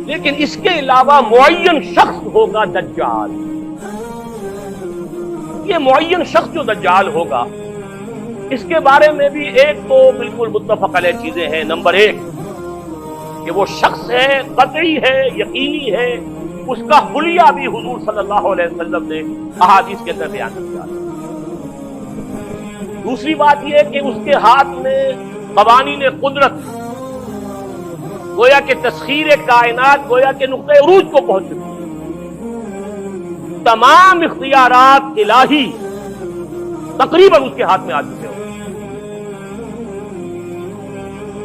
لیکن اس کے علاوہ معین شخص ہوگا دجال. یہ معین شخص جو دجال ہوگا اس کے بارے میں بھی ایک تو بالکل متفق علیہ چیزیں ہیں. نمبر ایک کہ وہ شخص ہے، قطعی ہے، یقینی ہے، اس کا حلیہ بھی حضور صلی اللہ علیہ وسلم نے احادیث کے اندر بیان کیا. دوسری بات یہ کہ اس کے ہاتھ میں قوانین قدرت، گویا کہ تسخیر کائنات، گویا کہ نقطۂ عروج کو پہنچ چکی. تمام اختیارات الہی تقریباً اس کے ہاتھ میں آ چکے ہوں.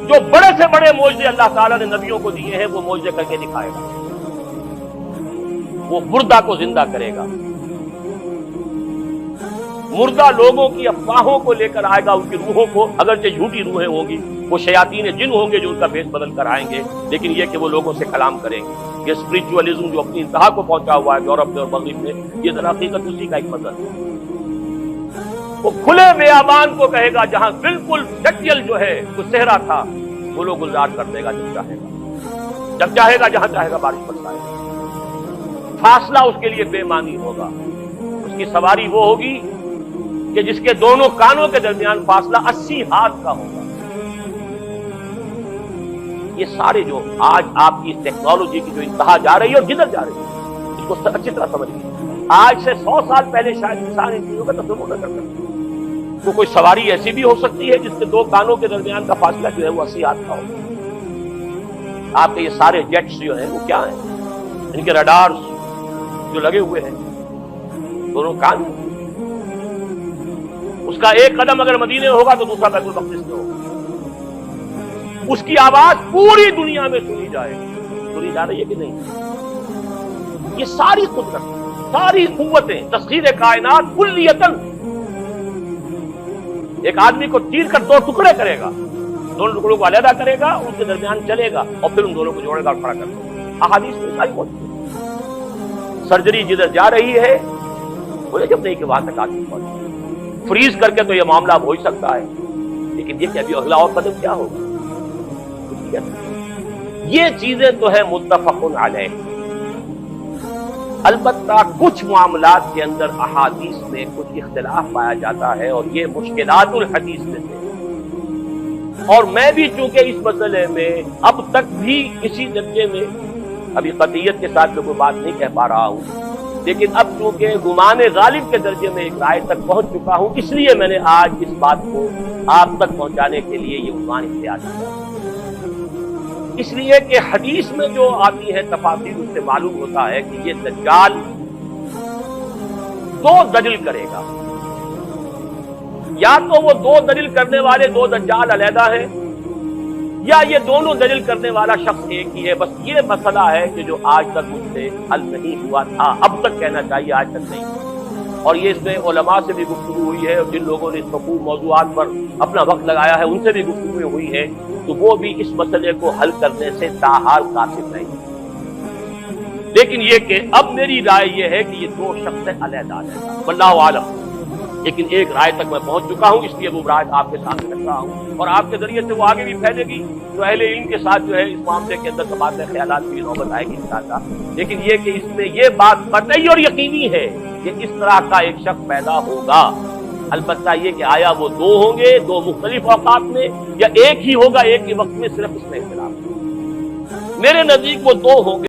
جو بڑے سے بڑے معجزے اللہ تعالیٰ نے نبیوں کو دیے ہیں وہ معجزے کر کے دکھائے گا. وہ مردہ کو زندہ کرے گا، مردہ لوگوں کی افواہوں کو لے کر آئے گا، ان کی روحوں کو، اگرچہ جھوٹی روحیں ہوں گی، وہ شیاطین جن ہوں گے جو ان کا بھیس بدل کر آئیں گے، لیکن یہ کہ وہ لوگوں سے کلام کریں گے. یہ اسپرچولیزم جو اپنی انتہا کو پہنچا ہوا ہے یورپ میں اور مغرب میں، یہ در حقیقت اسی کا ایک مظہر ہے. وہ کھلے بیابان کو کہے گا جہاں بالکل ڈٹیل جو ہے وہ صحرا تھا، وہ لوگ گلزار کر دے گا جب چاہے گا جہاں چاہے گا بارش برسائے گا. فاصلہ اس کے لیے بے معنی ہوگا. اس کی سواری وہ ہوگی کہ جس کے دونوں کانوں کے درمیان فاصلہ 80 ہاتھ کا ہوگا. یہ سارے جو آج آپ کی ٹیکنالوجی کی جو انتہا جا رہی ہے اور جدھر جا رہی ہے، اس کو اچھی طرح سمجھیے. آج سے 100 سال پہلے شاید انسان ان چیزوں کا تصور نہ کر سکتا. تو کوئی سواری ایسی بھی ہو سکتی ہے جس کے دو کانوں کے درمیان کا فاصلہ جو ہے وہ 80 ہاتھ کا ہوگا. آپ کے یہ سارے جیٹس جو ہیں وہ کیا ہیں؟ ان کے رڈارز جو لگے ہوئے ہیں، دونوں کان. اس کا ایک قدم اگر مدینے ہوگا تو دوسرا بیت المقدس میں ہوگا. اس کی آواز پوری دنیا میں سنی جائے گی. سنی جا رہی ہے کہ نہیں؟ یہ ساری قدرت، ساری قوتیں، تسخیر کائنات کلیتاً ایک آدمی کو چیر کر 2 ٹکڑے کرے گا، دونوں ٹکڑوں کو علیحدہ کرے گا، ان کے درمیان چلے گا اور پھر ان دونوں کو جوڑے گا اور کھڑا کر دے گا. احادیث میں ساری موجود ہے. سرجری جدھر جا رہی ہے وہ جب نہیں کہ وہاں تک آدمی پہنچے. فریز کر کے تو یہ معاملہ ہو ہی سکتا ہے، لیکن یہ کہ ابھی اگلا اور قدم کیا ہوگا. یہ چیزیں تو ہیں متفق علیہ. البتہ کچھ معاملات کے اندر احادیث میں کچھ اختلاف پایا جاتا ہے اور یہ مشکلات الحدیث میں سے. اور میں بھی چونکہ اس مسئلے میں اب تک بھی اسی درجے میں ابھی قطعیت کے ساتھ میں کوئی بات نہیں کہہ پا رہا ہوں، لیکن اب چونکہ گمان غالب کے درجے میں ایک رائے تک پہنچ چکا ہوں، اس لیے میں نے آج اس بات کو آپ تک پہنچانے کے لیے یہ عنوان اختیار کیا. اس لیے کہ حدیث میں جو آتی ہے تفاصیل اس سے معلوم ہوتا ہے کہ یہ دجال 2 دجل کرے گا. یا تو وہ 2 دجل کرنے والے 2 دجال علیحدہ ہیں، یا یہ دونوں دجل کرنے والا شخص ایک ہی ہے. بس یہ مسئلہ ہے کہ جو آج تک مجھ سے حل نہیں ہوا تھا، اب تک کہنا چاہیے آج تک نہیں. اور یہ اس میں علماء سے بھی گفتگو ہوئی ہے، اور جن لوگوں نے اس مفہوم موضوعات پر اپنا وقت لگایا ہے ان سے بھی گفتگو ہوئی ہے، تو وہ بھی اس مسئلے کو حل کرنے سے تاحال قاصر نہیں. لیکن یہ کہ اب میری رائے یہ ہے کہ یہ 2 شخص علیحدہ علیحدہ، واللہ عالم. لیکن ایک رائے تک میں پہنچ چکا ہوں، اس لیے وہ رائے آپ کے سامنے رکھ رہا ہوں، اور آپ کے ذریعے سے وہ آگے بھی پھیلے گی تو اہل علم کے ساتھ جو ہے اس معاملے کے اندر تبادلہ خیالات کی نوبت آئے گی انشاءاللہ. لیکن یہ کہ اس میں یہ بات قطعی اور یقینی ہے کہ اس طرح کا ایک شخص پیدا ہوگا. البتہ یہ کہ آیا وہ 2 ہوں گے 2 مختلف اوقات میں، یا ایک ہی ہوگا ایک ہی وقت میں، صرف اس میں اختلاف. میرے نزدیک وہ 2 ہوں گے.